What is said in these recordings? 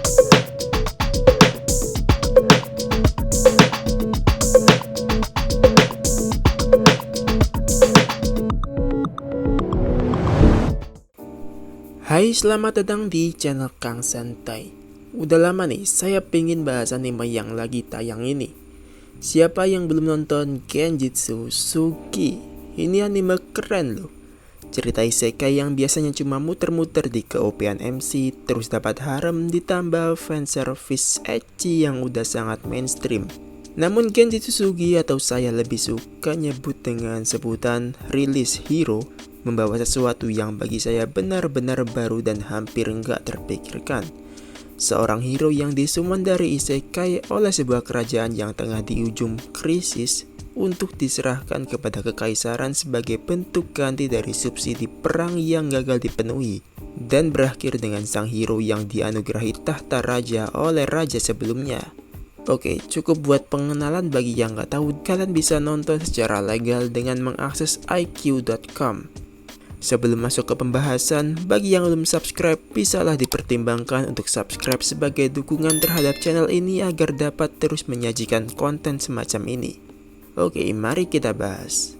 Hai, selamat datang di channel Kang Santai. Udah lama nih saya pengen bahas anime yang lagi tayang ini. Siapa yang belum nonton Genjutsu Suki? Ini anime keren loh. Cerita isekai yang biasanya cuma muter-muter di keopean MC, terus dapat harem ditambah fanservice ecchi yang udah sangat mainstream. Namun Genjutsu Suki atau saya lebih suka nyebut dengan sebutan Release Hero membawa sesuatu yang bagi saya benar-benar baru dan hampir nggak terpikirkan. Seorang hero yang disummon dari isekai oleh sebuah kerajaan yang tengah di ujung krisis untuk diserahkan kepada kekaisaran sebagai bentuk ganti dari subsidi perang yang gagal dipenuhi, dan berakhir dengan sang hero yang dianugerahi tahta raja oleh raja sebelumnya. Oke, cukup buat pengenalan. Bagi yang nggak tahu, kalian bisa nonton secara legal dengan mengakses iq.com. Sebelum masuk ke pembahasan, bagi yang belum subscribe, bisalah dipertimbangkan untuk subscribe sebagai dukungan terhadap channel ini agar dapat terus menyajikan konten semacam ini. Oke, mari kita bahas.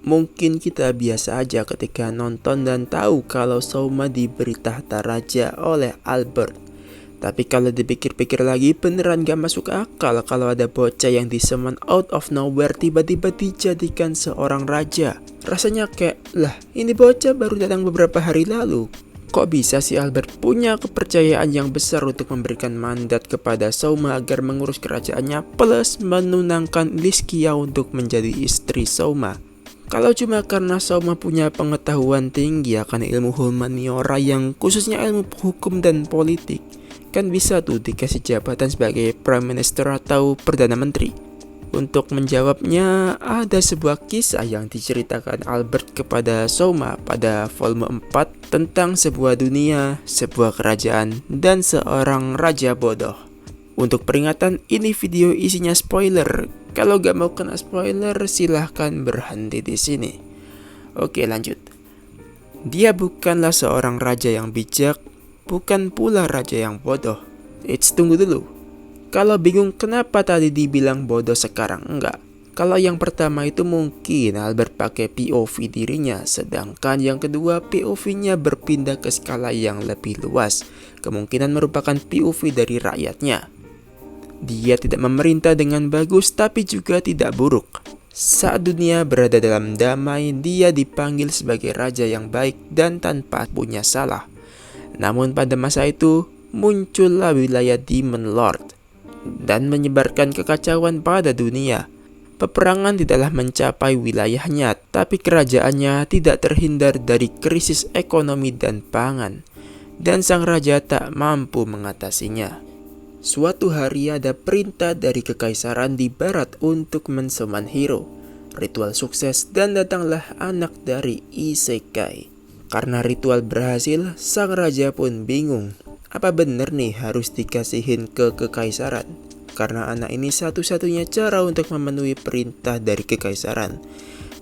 Mungkin kita biasa aja ketika nonton dan tahu kalau Souma diberi tahta raja oleh Albert. Tapi kalau dipikir-pikir lagi, beneran gak masuk akal kalau ada bocah yang disummon out of nowhere tiba-tiba dijadikan seorang raja. Rasanya kayak, lah ini bocah baru datang beberapa hari lalu. Kok bisa si Albert punya kepercayaan yang besar untuk memberikan mandat kepada Souma agar mengurus kerajaannya plus menunangkan Liskia untuk menjadi istri Souma? Kalau cuma karena Souma punya pengetahuan tinggi akan ilmu humaniora yang khususnya ilmu hukum dan politik, kan bisa tuh dikasih jabatan sebagai Prime Minister atau Perdana Menteri. Untuk menjawabnya, ada sebuah kisah yang diceritakan Albert kepada Souma pada volume 4 tentang sebuah dunia, sebuah kerajaan, dan seorang raja bodoh. Untuk peringatan, ini video isinya spoiler. Kalau gak mau kena spoiler, silahkan berhenti di sini. Oke, lanjut. Dia bukanlah seorang raja yang bijak, bukan pula raja yang bodoh. Tunggu dulu. Kalau bingung kenapa tadi dibilang bodoh sekarang enggak? Kalau yang pertama itu mungkin Albert pakai POV dirinya, sedangkan yang kedua POV-nya berpindah ke skala yang lebih luas. Kemungkinan merupakan POV dari rakyatnya. Dia tidak memerintah dengan bagus tapi juga tidak buruk. Saat dunia berada dalam damai, dia dipanggil sebagai raja yang baik dan tanpa punya salah. Namun pada masa itu, muncullah wilayah Demon Lord dan menyebarkan kekacauan pada dunia. Peperangan tidaklah mencapai wilayahnya, tapi kerajaannya tidak terhindar dari krisis ekonomi dan pangan, dan sang raja tak mampu mengatasinya. Suatu hari ada perintah dari kekaisaran di barat untuk mensummon hero. Ritual sukses dan datanglah anak dari isekai. Karena ritual berhasil, sang raja pun bingung. Apa bener nih harus dikasihin ke kekaisaran? Karena anak ini satu-satunya cara untuk memenuhi perintah dari kekaisaran.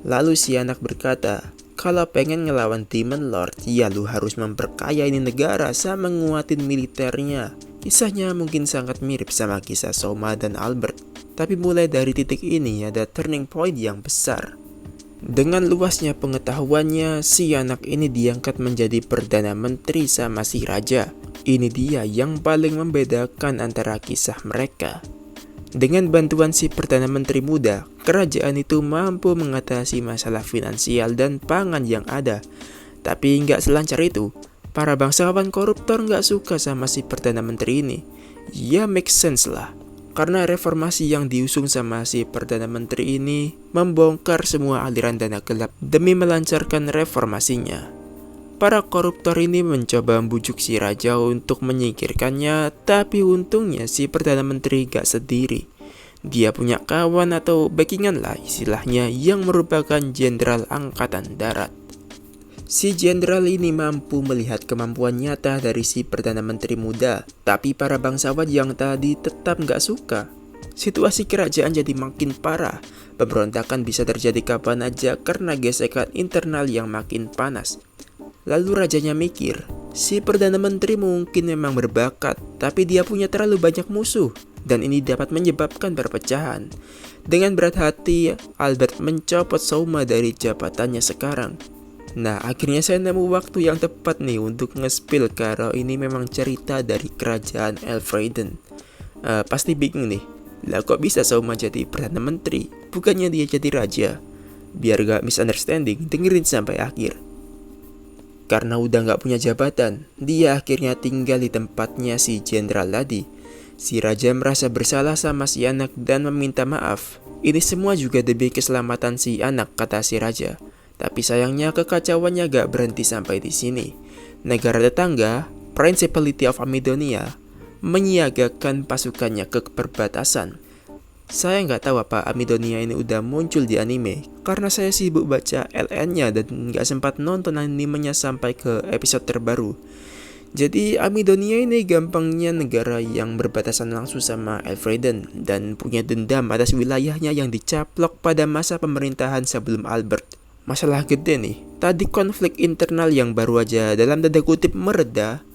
Lalu si anak berkata, kalau pengen ngelawan Demon Lord, ya lu harus memperkaya ini negara sama nguatin militernya. Kisahnya mungkin sangat mirip sama kisah Souma dan Albert. Tapi mulai dari titik ini ada turning point yang besar. Dengan luasnya pengetahuannya, si anak ini diangkat menjadi Perdana Menteri sama si Raja. Ini dia yang paling membedakan antara kisah mereka. Dengan bantuan si Perdana Menteri muda, kerajaan itu mampu mengatasi masalah finansial dan pangan yang ada. Tapi nggak selancar itu. Para bangsawan koruptor nggak suka sama si Perdana Menteri ini. Ya make sense lah. Karena reformasi yang diusung sama si Perdana Menteri ini membongkar semua aliran dana gelap demi melancarkan reformasinya. Para koruptor ini mencoba membujuk si raja untuk menyingkirkannya, tapi untungnya si Perdana Menteri gak sendiri. Dia punya kawan atau backingan lah istilahnya yang merupakan jenderal angkatan darat. Si jenderal ini mampu melihat kemampuan nyata dari si Perdana Menteri muda, tapi para bangsawan yang tadi tetap gak suka. Situasi kerajaan jadi makin parah. Pemberontakan bisa terjadi kapan aja karena gesekan internal yang makin panas. Lalu rajanya mikir, si Perdana Menteri mungkin memang berbakat, tapi dia punya terlalu banyak musuh, dan ini dapat menyebabkan perpecahan. Dengan berat hati, Albert mencopot Souma dari jabatannya sekarang. Nah, akhirnya saya nemu waktu yang tepat nih untuk nge-spill kalau ini memang cerita dari kerajaan Elfreden. Pasti bingung nih, lah kok bisa Souma jadi Perdana Menteri, bukannya dia jadi raja? Biar gak misunderstanding, dengerin sampai akhir. Karena udah gak punya jabatan, dia akhirnya tinggal di tempatnya si jenderal tadi. Si raja merasa bersalah sama si anak dan meminta maaf. Ini semua juga demi keselamatan si anak, kata si raja. Tapi sayangnya kekacauannya gak berhenti sampai di sini. Negara tetangga, Principality of Amidonia, menyiagakan pasukannya ke perbatasan. Saya nggak tahu apa Amidonia ini udah muncul di anime, karena saya sibuk baca LN-nya dan nggak sempat nonton animenya sampai ke episode terbaru. Jadi Amidonia ini gampangnya negara yang berbatasan langsung sama Elfreden dan punya dendam atas wilayahnya yang dicaplok pada masa pemerintahan sebelum Albert. Masalah gede nih, tadi konflik internal yang baru aja dalam tanda kutip mereda,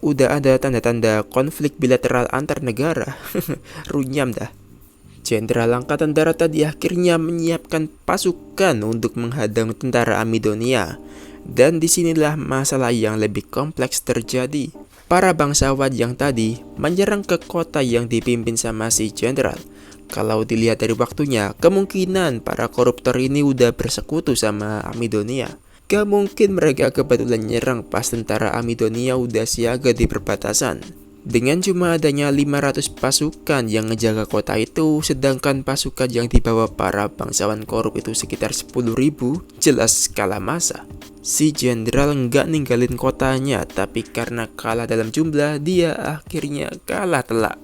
udah ada tanda-tanda konflik bilateral antar negara. Runyam dah. Jenderal Angkatan Darat tadi akhirnya menyiapkan pasukan untuk menghadang tentara Amidonia. Dan disinilah masalah yang lebih kompleks terjadi. Para bangsawan yang tadi menyerang ke kota yang dipimpin sama si jenderal. Kalau dilihat dari waktunya, kemungkinan para koruptor ini udah bersekutu sama Amidonia. Gak mungkin mereka kebetulan nyerang pas tentara Amidonia udah siaga di perbatasan. Dengan cuma adanya 500 pasukan yang ngejaga kota itu, sedangkan pasukan yang dibawa para bangsawan korup itu sekitar 10.000, jelas kalah masa. Si jenderal nggak ninggalin kotanya, tapi karena kalah dalam jumlah, dia akhirnya kalah telak.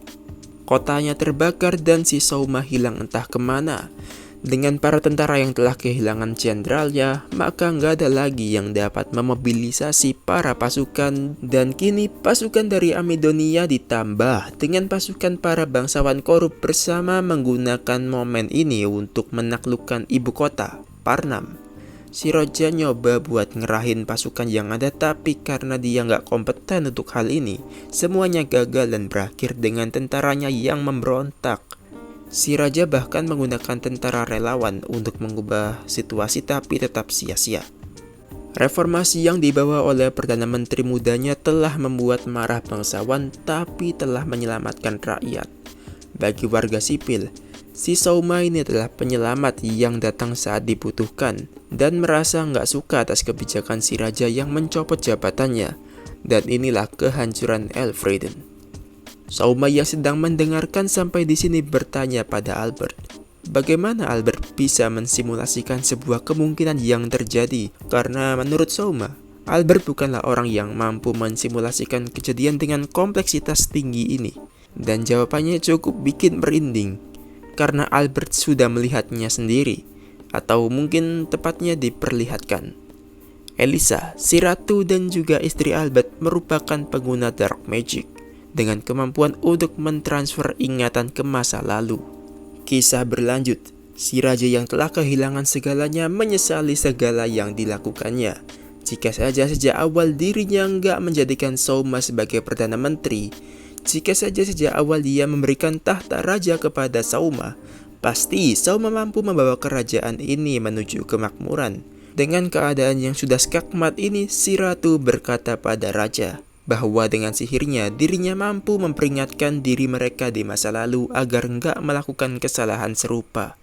Kotanya terbakar dan si Souma hilang entah kemana. Dengan para tentara yang telah kehilangan jenderalnya, maka nggak ada lagi yang dapat memobilisasi para pasukan. Dan kini pasukan dari Amidonia ditambah dengan pasukan para bangsawan korup bersama menggunakan momen ini untuk menaklukkan ibu kota, Parnam. Si raja nyoba buat ngerahin pasukan yang ada, tapi karena dia nggak kompeten untuk hal ini, semuanya gagal dan berakhir dengan tentaranya yang memberontak. Si raja bahkan menggunakan tentara relawan untuk mengubah situasi tapi tetap sia-sia. Reformasi yang dibawa oleh Perdana Menteri mudanya telah membuat marah bangsawan tapi telah menyelamatkan rakyat. Bagi warga sipil, si Souma ini adalah penyelamat yang datang saat dibutuhkan dan merasa nggak suka atas kebijakan si raja yang mencopot jabatannya. Dan inilah kehancuran Elfreden. Souma yang sedang mendengarkan sampai di sini bertanya pada Albert, bagaimana Albert bisa mensimulasikan sebuah kemungkinan yang terjadi? Karena menurut Souma, Albert bukanlah orang yang mampu mensimulasikan kejadian dengan kompleksitas tinggi ini. Dan jawabannya cukup bikin merinding, karena Albert sudah melihatnya sendiri, atau mungkin tepatnya diperlihatkan. Elisa, si ratu dan juga istri Albert merupakan pengguna dark magic dengan kemampuan untuk mentransfer ingatan ke masa lalu. Kisah berlanjut, si raja yang telah kehilangan segalanya menyesali segala yang dilakukannya. Jika saja sejak awal dirinya nggak menjadikan Souma sebagai Perdana Menteri, jika saja sejak awal dia memberikan tahta raja kepada Souma, pasti Souma mampu membawa kerajaan ini menuju kemakmuran. Dengan keadaan yang sudah skakmat ini, si ratu berkata pada raja bahwa dengan sihirnya dirinya mampu memperingatkan diri mereka di masa lalu agar nggak melakukan kesalahan serupa.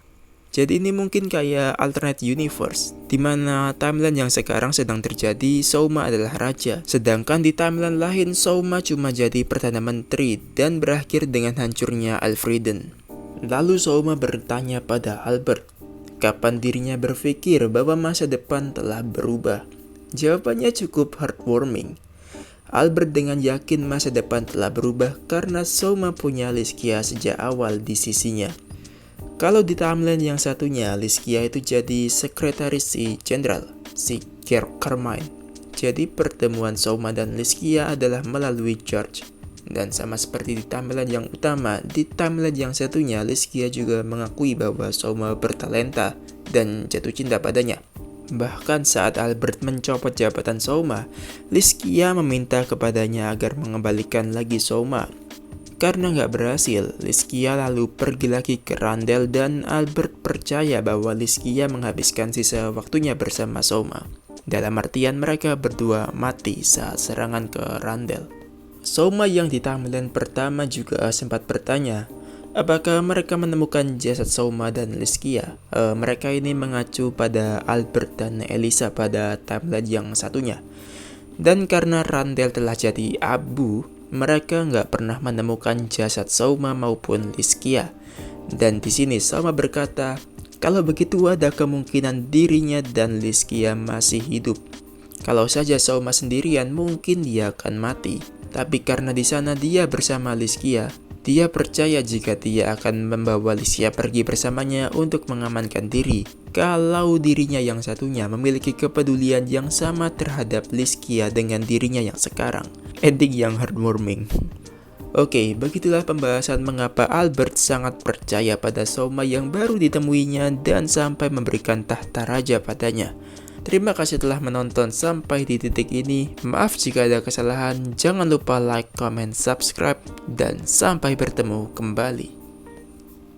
Jadi ini mungkin kayak alternate universe, di mana timeline yang sekarang sedang terjadi Souma adalah raja, sedangkan di timeline lain Souma cuma jadi Perdana Menteri dan berakhir dengan hancurnya Elfreden. Lalu Souma bertanya pada Albert, kapan dirinya berpikir bahwa masa depan telah berubah? Jawabannya cukup heartwarming. Albert dengan yakin masa depan telah berubah karena Souma punya Liskia sejak awal di sisinya. Kalau di timeline yang satunya, Liskia itu jadi sekretaris si jenderal, si Carmine. Jadi pertemuan Souma dan Liskia adalah melalui George. Dan sama seperti di timeline yang utama, di timeline yang satunya Liskia juga mengakui bahwa Souma bertalenta dan jatuh cinta padanya. Bahkan saat Albert mencopot jabatan Souma, Liskia meminta kepadanya agar mengembalikan lagi Souma. Karena nggak berhasil, Liskia lalu pergi lagi ke Randall dan Albert percaya bahwa Liskia menghabiskan sisa waktunya bersama Souma. Dalam artian mereka berdua mati saat serangan ke Randall. Souma yang di timeline pertama juga sempat bertanya, apakah mereka menemukan jasad Souma dan Liskia? Mereka ini mengacu pada Albert dan Elisa pada timeline yang satunya. Dan karena Randall telah jadi abu, mereka nggak pernah menemukan jasad Souma maupun Liskia. Dan di sini Souma berkata, kalau begitu ada kemungkinan dirinya dan Liskia masih hidup. Kalau saja Souma sendirian mungkin dia akan mati. Tapi karena di sana dia bersama Liskia, dia percaya jika dia akan membawa Liskia pergi bersamanya untuk mengamankan diri. Kalau dirinya yang satunya memiliki kepedulian yang sama terhadap Liskia dengan dirinya yang sekarang. Ending yang heartwarming. Oke, begitulah pembahasan mengapa Albert sangat percaya pada Souma yang baru ditemuinya dan sampai memberikan tahta raja padanya. Terima kasih telah menonton sampai di titik ini. Maaf jika ada kesalahan. Jangan lupa like, comment, subscribe, dan sampai bertemu kembali.